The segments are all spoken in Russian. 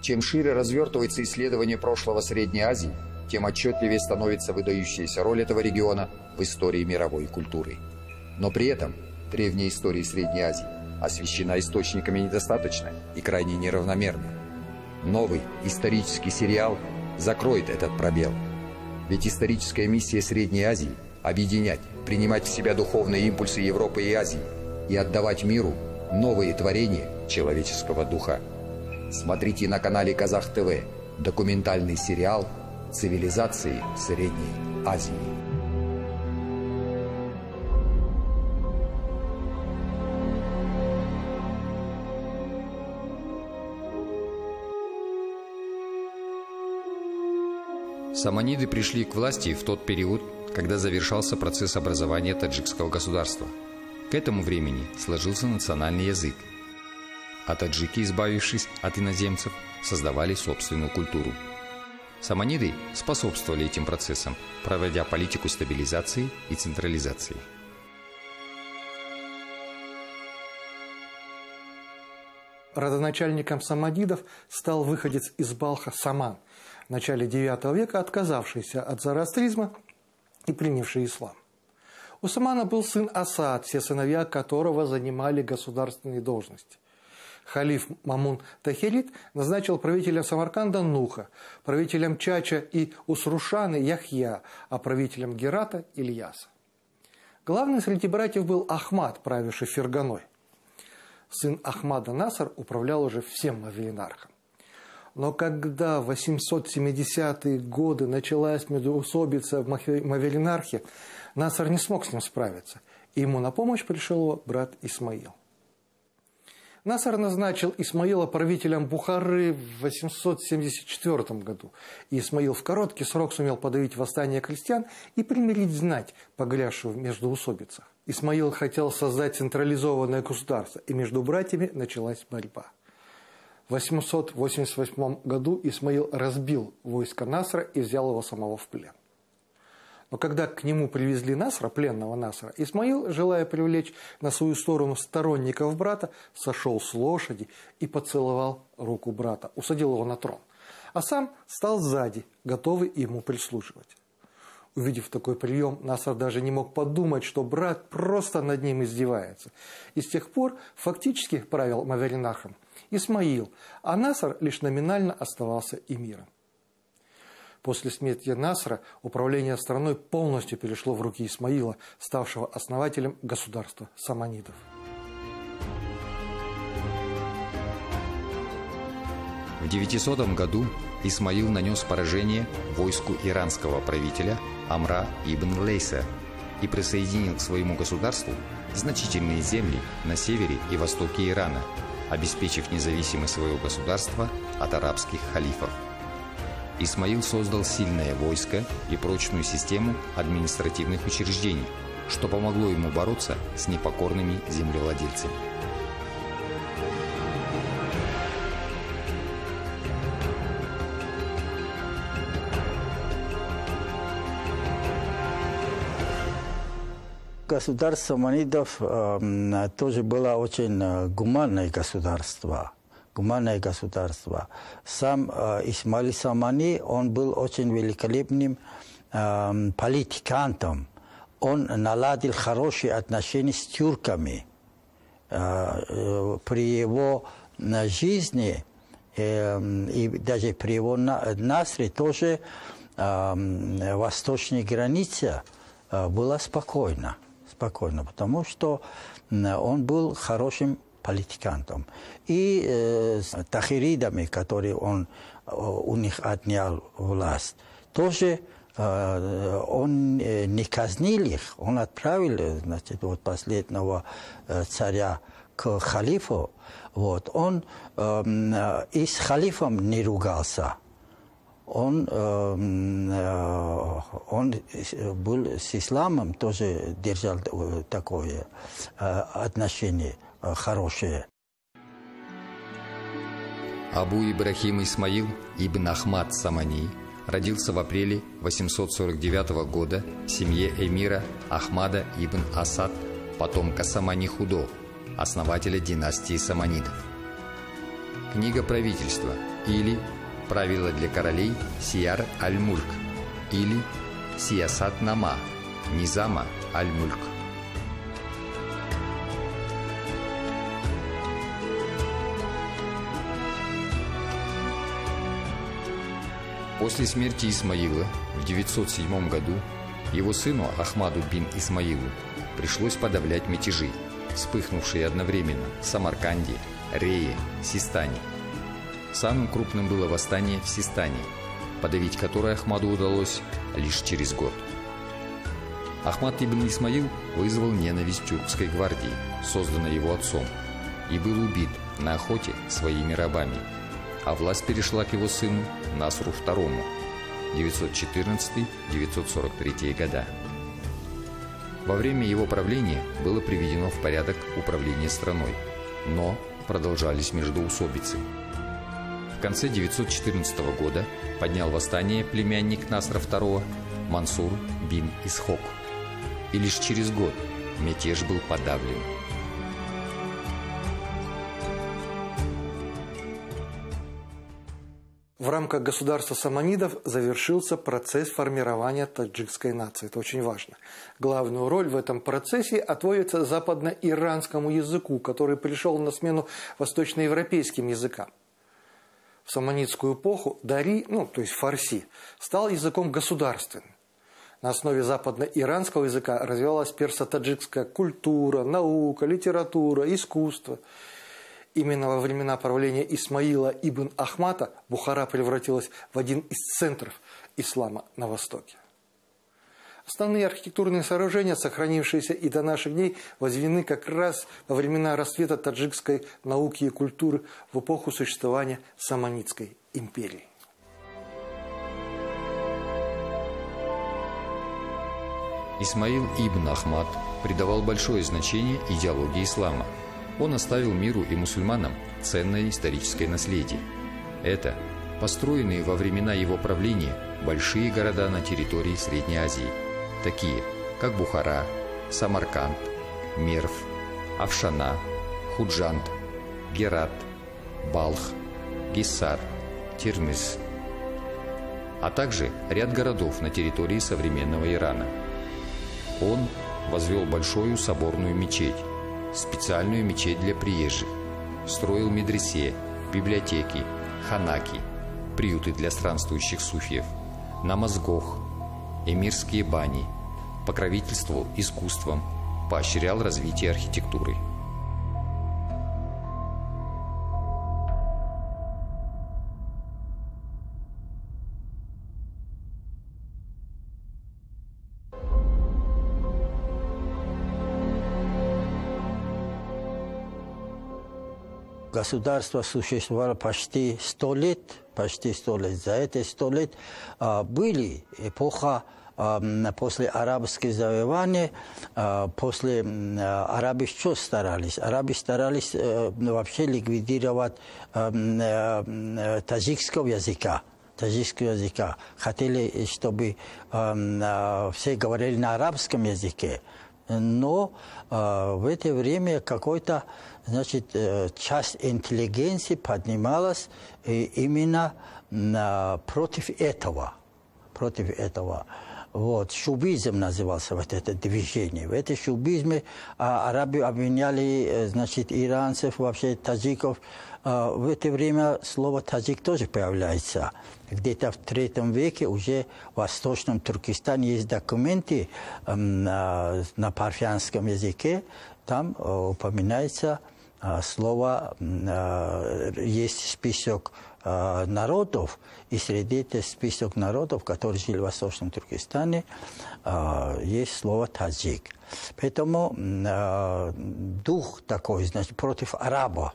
Чем шире развертывается исследование прошлого Средней Азии, тем отчетливее становится выдающаяся роль этого региона в истории мировой культуры. Но при этом древняя история Средней Азии освещена источниками недостаточно и крайне неравномерно. Новый исторический сериал закроет этот пробел. Ведь историческая миссия Средней Азии – объединять, принимать в себя духовные импульсы Европы и Азии и отдавать миру новые творения человеческого духа. Смотрите на канале Казах ТВ документальный сериал «Цивилизации Средней Азии». Саманиды пришли к власти в тот период, когда завершался процесс образования таджикского государства. К этому времени сложился национальный язык, а таджики, избавившись от иноземцев, создавали собственную культуру. Саманиды способствовали этим процессам, проводя политику стабилизации и централизации. Родоначальником саманидов стал выходец из Балха Саман, в начале IX века отказавшийся от зороастризма и принявший ислам. У Самана был сын Асад, все сыновья которого занимали государственные должности. Халиф Мамун Тахирид назначил правителем Самарканда Нуха, правителем Чача и Усрушаны Яхья, а правителем Герата Ильяса. Главным среди братьев был Ахмад, правивший Ферганой. Сын Ахмада Наср управлял уже всем мавилинархом. Но когда в 870-е годы началась междоусобица в мавилинархе, Наср не смог с ним справиться, и ему на помощь пришел его брат Исмаил. Наср назначил Исмаила правителем Бухары в 874 году, и Исмаил в короткий срок сумел подавить восстание крестьян и примирить знать, погрязшую в междоусобицах. Исмаил хотел создать централизованное государство, и между братьями началась борьба. В 888 году Исмаил разбил войско Насра и взял его самого в плен. Но когда к нему привезли Насра, пленного Насра, Исмаил, желая привлечь на свою сторону сторонников брата, сошел с лошади и поцеловал руку брата, усадил его на трон, а сам стал сзади, готовый ему прислуживать. Увидев такой прием, Наср даже не мог подумать, что брат просто над ним издевается. И с тех пор фактически правил мавилинархом Исмаил, а Наср лишь номинально оставался эмиром. После смерти Насра управление страной полностью перешло в руки Исмаила, ставшего основателем государства саманидов. В 900 году Исмаил нанес поражение войску иранского правителя Амра ибн Лейса и присоединил к своему государству значительные земли на севере и востоке Ирана, обеспечив независимость своего государства от арабских халифов. Исмаил создал сильное войско и прочную систему административных учреждений, что помогло ему бороться с непокорными землевладельцами. Государство саманидов тоже было очень гуманное государство. Сам Исмаил Самани, он был очень великолепным политикантом. Он наладил хорошие отношения с тюрками. При его жизни и даже при его Насре тоже восточная граница была спокойна, потому что он был хорошим политикантом. И с тахиридами, которые он у них отнял власть, тоже он не казнил их, он отправил, значит, вот последнего царя к халифу. Вот. Он и с халифом не ругался. Он был с исламом, тоже держал такое отношение хорошее. Абу Ибрахим Исмаил ибн Ахмад Самани родился в апреле 849 года в семье эмира Ахмада ибн Асад, потомка Самани Худо, основателя династии Саманидов. Книга правительства или Правила для королей Сияр аль-Мульк или Сиясат Нама Низама аль-Мульк. После смерти Исмаила в 907 году его сыну Ахмаду бин Исмаилу пришлось подавлять мятежи, вспыхнувшие одновременно в Самарканде, Рее, Систане. Самым крупным было восстание в Систане, подавить которое Ахмаду удалось лишь через год. Ахмад ибн Исмаил вызвал ненависть тюркской гвардии, созданной его отцом, и был убит на охоте своими рабами, а власть перешла к его сыну Насру II, 914-943 года. Во время его правления было приведено в порядок управление страной, но продолжались междоусобицы. В конце 914 года поднял восстание племянник Насра II Мансур бин Исхок, и лишь через год мятеж был подавлен. В рамках государства саманидов завершился процесс формирования таджикской нации. Это очень важно. Главную роль в этом процессе отводится западно-иранскому языку, который пришел на смену восточноевропейским языкам. В саманидскую эпоху дари, то есть фарси, стал языком государственным. На основе западно-иранского языка развивалась персо-таджикская культура, наука, литература, искусство. Именно во времена правления Исмаила ибн Ахмада Бухара превратилась в один из центров ислама на Востоке. Основные архитектурные сооружения, сохранившиеся и до наших дней, возведены как раз во времена расцвета таджикской науки и культуры в эпоху существования Саманидской империи. Исмаил ибн Ахмад придавал большое значение идеологии ислама. Он оставил миру и мусульманам ценное историческое наследие. Это построенные во времена его правления большие города на территории Средней Азии, такие как Бухара, Самарканд, Мерв, Афшана, Худжанд, Герат, Балх, Гиссар, Тирмис, а также ряд городов на территории современного Ирана. Он возвел большую соборную мечеть, специальную мечеть для приезжих, строил медресе, библиотеки, ханаки, приюты для странствующих суфиев, намазгох, эмирские бани, покровительствовал искусством, поощрял развитие архитектуры. Государство существовало почти 100 лет. За эти 100 лет были эпоха после арабских завоеваний, после арабы что старались? Арабы старались вообще ликвидировать таджикского языка. Хотели, чтобы все говорили на арабском языке. Но в это время какой-то, часть интеллигенции поднималась именно против этого. Вот, шубизм назывался вот это движение. В этом шубизме арабы обвиняли, иранцев, вообще таджиков. В это время слово таджик тоже появляется. Где-то в III веке уже в Восточном Туркестане есть документы на парфянском языке. Там упоминается слово, есть список народов, и среди этих список народов, которые жили в Восточном Туркестане, есть слово таджик. Поэтому дух такой, против арабов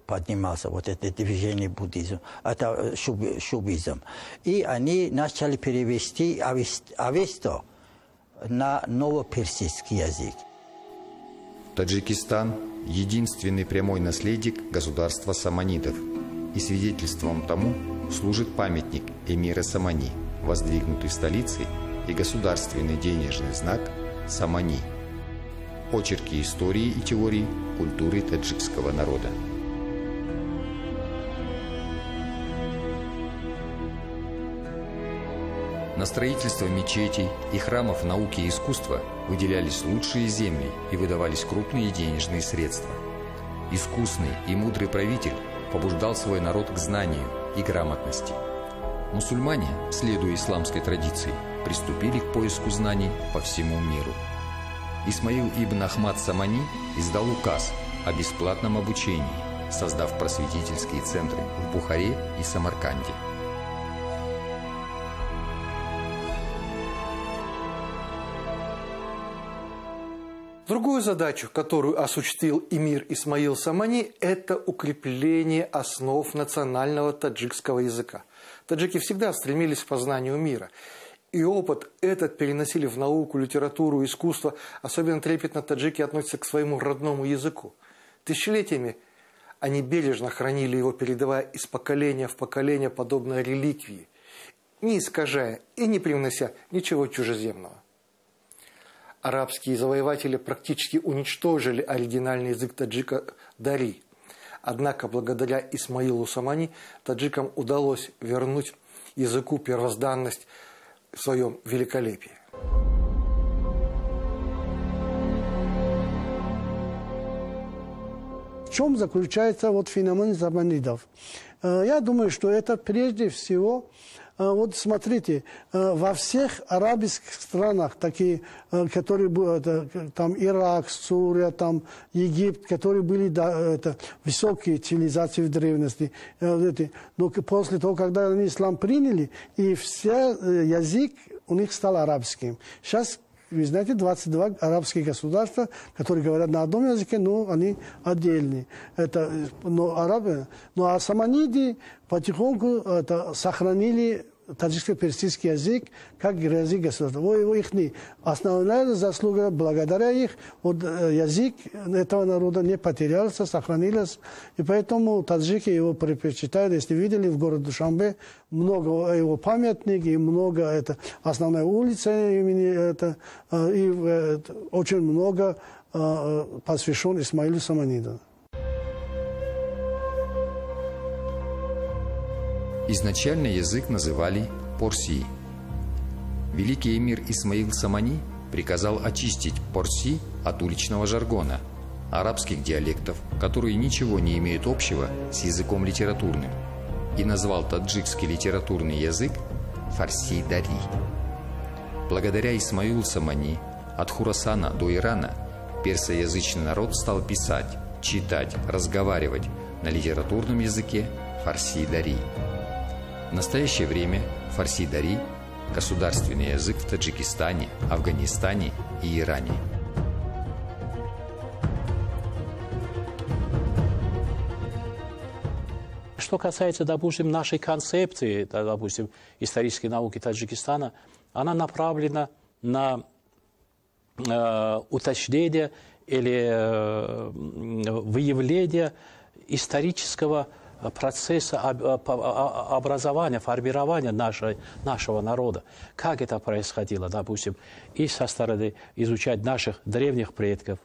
поднимался, вот это движение буддизма, это шубизм. И они начали перевести авесту на новоперсидский язык. Таджикистан – единственный прямой наследник государства саманидов, и свидетельством тому служит памятник эмира Самани, воздвигнутый в столице, и государственный денежный знак Самани. Очерки истории и теории культуры таджикского народа. На строительство мечетей и храмов науки и искусства выделялись лучшие земли и выдавались крупные денежные средства. Искусный и мудрый правитель побуждал свой народ к знанию и грамотности. Мусульмане, следуя исламской традиции, приступили к поиску знаний по всему миру. Исмаил ибн Ахмад Самани издал указ о бесплатном обучении, создав просветительские центры в Бухаре и Самарканде. Другую задачу, которую осуществил эмир Исмаил Самани, это укрепление основ национального таджикского языка. Таджики всегда стремились к познанию мира. И опыт этот переносили в науку, литературу, искусство. Особенно трепетно таджики относятся к своему родному языку. Тысячелетиями они бережно хранили его, передавая из поколения в поколение, подобно реликвии, не искажая и не привнося ничего чужеземного. Арабские завоеватели практически уничтожили оригинальный язык таджика дари. Однако, благодаря Исмаилу Самани, таджикам удалось вернуть языку первозданность в своем великолепии. В чем заключается феномен саманидов? Я думаю, что это прежде всего, смотрите, во всех арабских странах, такие, которые были, там Ирак, Сурия, там Египет, которые были высокие цивилизации в древности, но после того, когда они ислам приняли, и все язык у них стал арабским. Сейчас, вы знаете, 22 арабских государства, которые говорят на одном языке, но они отдельные. А саманиды потихоньку сохранили таджикско-персидский язык как язык государства. Их основная заслуга, благодаря их, язык этого народа не потерялся, сохранился. И поэтому таджики его предпочитают. Если видели, в городе Душанбе много его памятников, и много основная улица имени и очень много посвящен Исмаилу Саманиду. Изначально язык называли Порси. Великий эмир Исмаил Самани приказал очистить Порси от уличного жаргона, арабских диалектов, которые ничего не имеют общего с языком литературным, и назвал таджикский литературный язык Фарси-Дари. Благодаря Исмаилу Самани от Хурасана до Ирана персоязычный народ стал писать, читать, разговаривать на литературном языке Фарси-Дари. В настоящее время фарси-дари – государственный язык в Таджикистане, Афганистане и Иране. Что касается, допустим, нашей концепции, допустим, исторической науки Таджикистана, она направлена на уточнение или выявление исторического процесса образования, формирования нашего народа. Как это происходило, допустим, и со стороны изучать наших древних предков.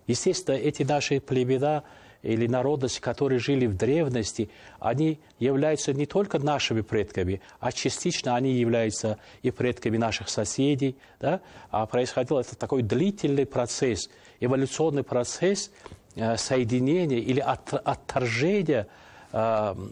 Естественно, эти наши племена или народности, которые жили в древности, они являются не только нашими предками, а частично они являются и предками наших соседей. Да? А происходил это такой длительный процесс, эволюционный процесс соединения или отторжения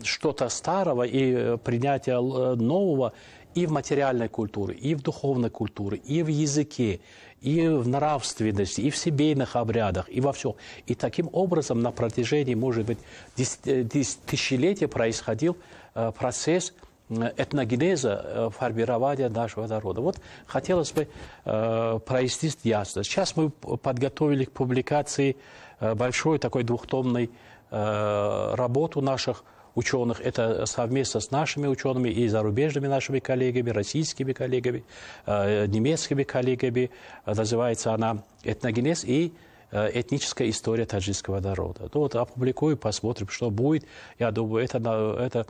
что-то старого и принятия нового и в материальной культуре, и в духовной культуре, и в языке, и в нравственности, и в семейных обрядах, и во всем. И таким образом на протяжении, может быть, тысячелетия происходил процесс этногенеза, формирования нашего народа. Вот хотелось бы прояснить ясно. Сейчас мы подготовили к публикации большой такой двухтомной работу наших ученых. Это совместно с нашими учеными и зарубежными нашими коллегами, российскими коллегами, немецкими коллегами. Называется она «Этногенез и этническая история таджикского народа». Ну, вот опубликую, посмотрим, что будет. Я думаю, это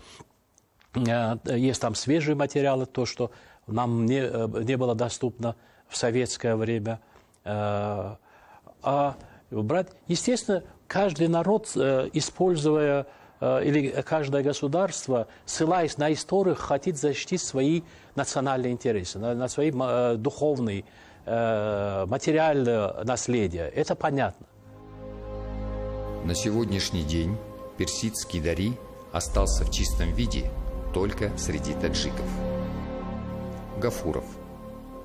есть там свежие материалы, то, что нам не было доступно в советское время. Естественно, каждый народ, используя или каждое государство, ссылаясь на историю, хочет защитить свои национальные интересы, на свои духовные, материальное наследие. Это понятно. На сегодняшний день персидский дари остался в чистом виде только среди таджиков. Гафуров.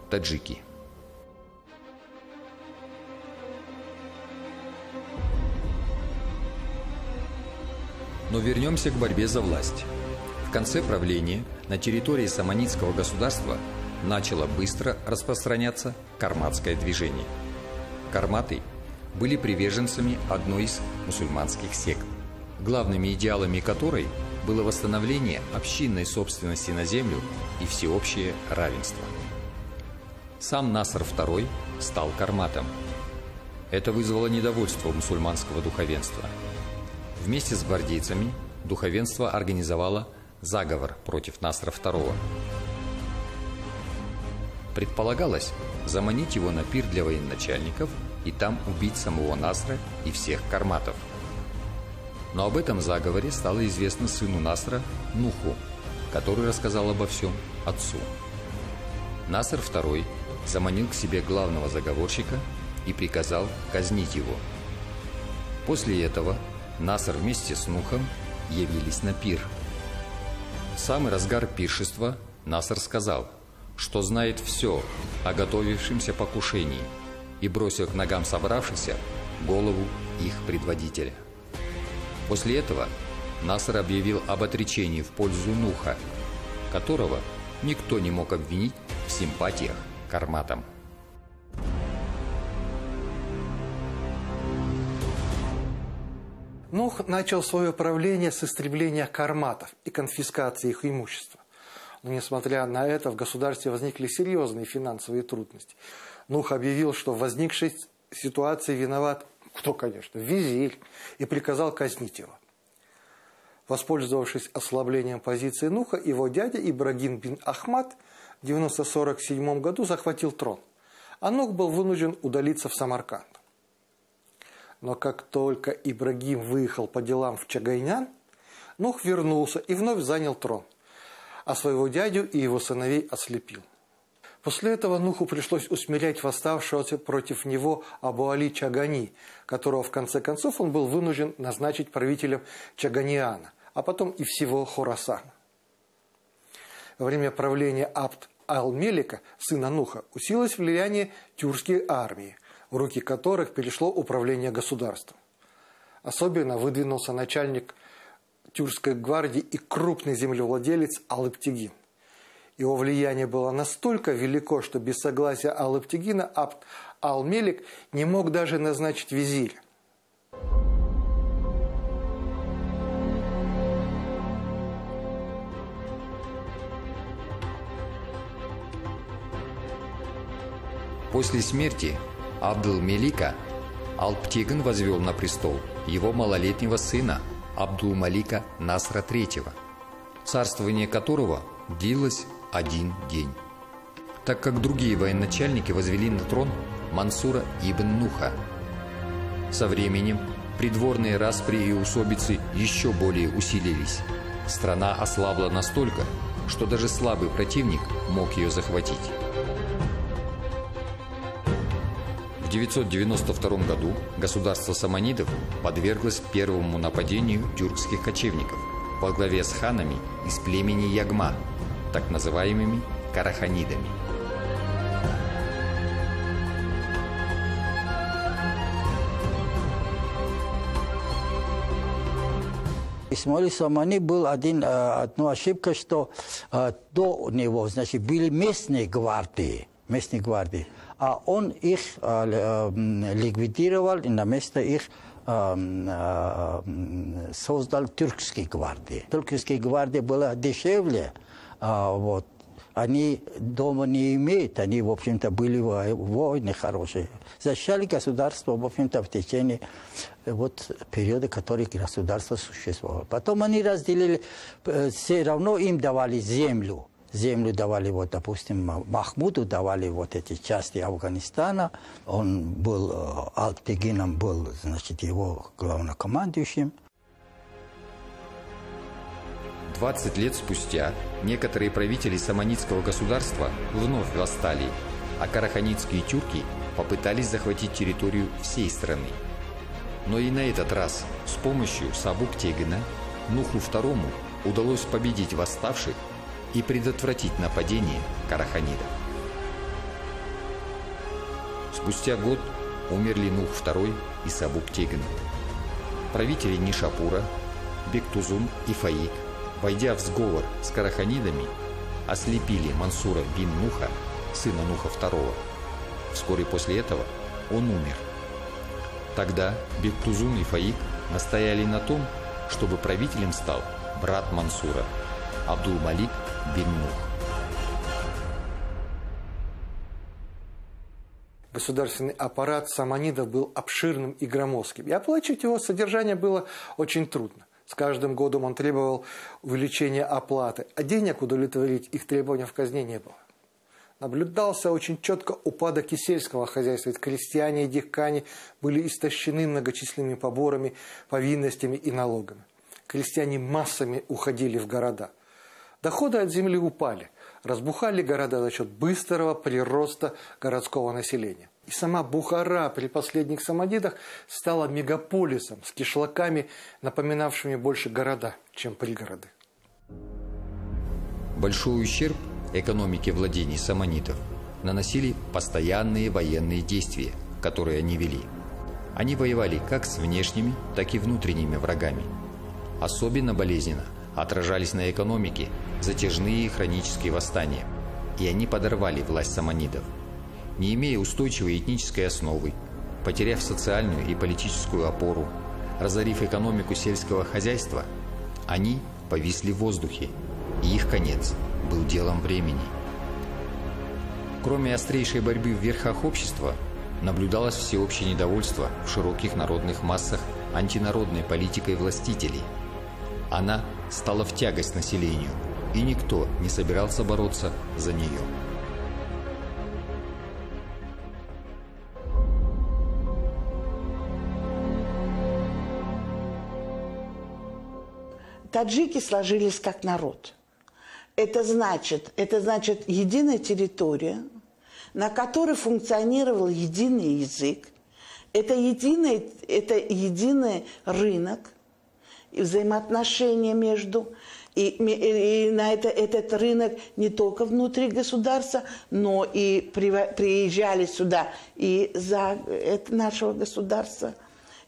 Таджики. Но вернемся к борьбе за власть. В конце правления на территории Саманидского государства начало быстро распространяться карматское движение. Карматы были приверженцами одной из мусульманских сект, главными идеалами которой было восстановление общинной собственности на землю и всеобщее равенство. Сам Наср II стал карматом. Это вызвало недовольство мусульманского духовенства. Вместе с гвардейцами духовенство организовало заговор против Насра II. Предполагалось заманить его на пир для военачальников и там убить самого Насра и всех карматов. Но об этом заговоре стало известно сыну Насра Нуху, который рассказал обо всем отцу. Наср II заманил к себе главного заговорщика и приказал казнить его. После этого Наср вместе с Нухом явились на пир. В самый разгар пиршества Наср сказал, что знает все о готовившемся покушении, и бросил к ногам собравшихся голову их предводителя. После этого Наср объявил об отречении в пользу Нуха, которого никто не мог обвинить в симпатиях к карматам. Нух начал свое правление с истребления карматов и конфискации их имущества. Но, несмотря на это, в государстве возникли серьезные финансовые трудности. Нух объявил, что в возникшей ситуации виноват, кто, конечно, визирь, и приказал казнить его. Воспользовавшись ослаблением позиции Нуха, его дядя Ибрагим бин Ахмад в 947 году захватил трон, а Нух был вынужден удалиться в Самарканд. Но как только Ибрагим выехал по делам в Чагайнян, Нух вернулся и вновь занял трон, а своего дядю и его сыновей ослепил. После этого Нуху пришлось усмирять восставшегося против него Абу-Али Чагани, которого в конце концов он был вынужден назначить правителем Чаганиана, а потом и всего Хорасана. Во время правления Абд-ал-Мелика, сына Нуха, усилилось влияние тюркской армии, в руки которых перешло управление государством. Особенно выдвинулся начальник тюркской гвардии и крупный землевладелец Алыптигин. Его влияние было настолько велико, что без согласия Алыптигина Абд-ал-Мелик не мог даже назначить визиря. После смерти Абдул-Мелика Алптиган возвел на престол его малолетнего сына Абдул-Малика Насра III, царствование которого длилось 1 день, так как другие военачальники возвели на трон Мансура ибн Нуха. Со временем придворные распри и усобицы еще более усилились. Страна ослабла настолько, что даже слабый противник мог ее захватить. В 992 году государство саманидов подверглось первому нападению тюркских кочевников во главе с ханами из племени Ягма, так называемыми караханидами. Исмаил Самани был одна ошибка, что до него, значит, были местные гвардии, а он их ликвидировал, и на место их создал тюркские гвардии. Тюркские гвардии были дешевле, вот. Они дома не имеют, они, в общем-то, были воины хорошие. Защищали государство, в общем-то, в течение периода, который государство существовало. Потом они разделили, все равно им давали землю. Землю давали, допустим, Махмуду давали эти части Афганистана. Он был, Алптигином был, значит, его главнокомандующим. 20 лет спустя некоторые правители саманидского государства вновь восстали, а караханидские тюрки попытались захватить территорию всей страны. Но и на этот раз с помощью Сабук-Тегина Нуху II удалось победить восставших и предотвратить нападение караханидов. Спустя год умерли Нух II и Сабук-Тегин. Правители Нишапура, Бектузун и Фаик, войдя в сговор с караханидами, ослепили Мансура бин Нуха, сына Нуха II. Вскоре после этого он умер. Тогда Бектузун и Фаик настояли на том, чтобы правителем стал брат Мансура, Абдул-Малик бин Нух. Государственный аппарат саманидов был обширным и громоздким, и оплачивать его содержание было очень трудно. С каждым годом он требовал увеличения оплаты, а денег удовлетворить их требования в казне не было. Наблюдался очень четко упадок и сельского хозяйства, ведь крестьяне и дихкани были истощены многочисленными поборами, повинностями и налогами. Крестьяне массами уходили в города. Доходы от земли упали, разбухали города за счет быстрого прироста городского населения. И сама Бухара при последних саманидах стала мегаполисом с кишлаками, напоминавшими больше города, чем пригороды. Большой ущерб экономике владений саманидов наносили постоянные военные действия, которые они вели. Они воевали как с внешними, так и внутренними врагами. Особенно болезненно отражались на экономике затяжные хронические восстания, и они подорвали власть саманидов. Не имея устойчивой этнической основы, потеряв социальную и политическую опору, разорив экономику сельского хозяйства, они повисли в воздухе, и их конец был делом времени. Кроме острейшей борьбы в верхах общества, наблюдалось всеобщее недовольство в широких народных массах антинародной политикой властителей. Она стала в тягость населению, и никто не собирался бороться за нее. Таджики сложились как народ. Это значит единая территория, на которой функционировал единый язык. Это единый рынок и взаимоотношения между. И на этот рынок не только внутри государства, но и приезжали сюда и за нашего государства.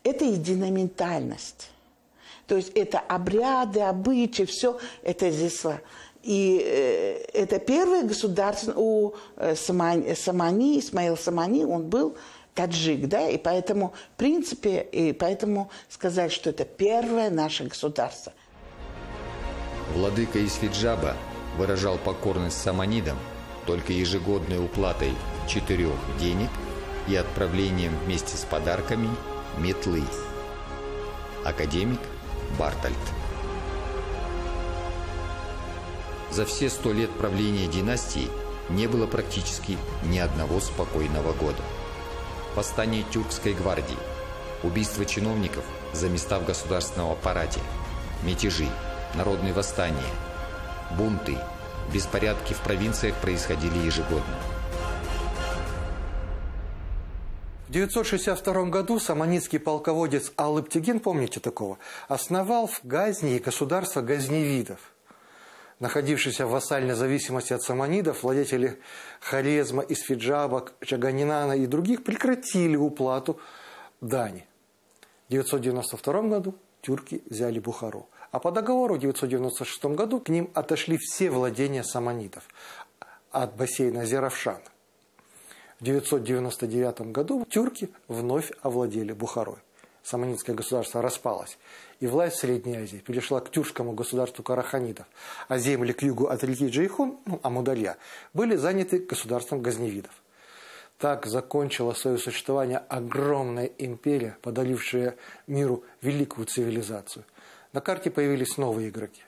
Это единая ментальность. То есть это обряды, обычаи, все это здесь. И это первое государство у Исмаил Самани, он был таджик, да, и поэтому, в принципе, сказать, что это первое наше государство. Владыка из Фиджаба выражал покорность саманидам только ежегодной уплатой 4 денег и отправлением вместе с подарками метлы. Академик Бартольд. За все 100 лет правления династии не было практически ни одного спокойного года. Восстание тюркской гвардии, убийство чиновников за места в государственном аппарате, мятежи, народные восстания, бунты, беспорядки в провинциях происходили ежегодно. В 962 году саманидский полководец Алып-Тегин, помните такого, основал в Газнии государство газневидов. Находившиеся в вассальной зависимости от саманидов, владетели Хорезма, Исфиджаба, Чаганинана и других прекратили уплату дани. В 992 году тюрки взяли Бухару. А по договору в 996 году к ним отошли все владения саманидов от бассейна Зеравшана. В 999 году тюрки вновь овладели Бухарой. Саманидское государство распалось, и власть в Средней Азии перешла к тюркскому государству караханидов, а земли к югу от реки Джейхун, Амудалья, были заняты государством газневидов. Так закончила свое существование огромная империя, подарившая миру великую цивилизацию. На карте появились новые игроки.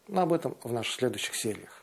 Но об этом в наших следующих сериях.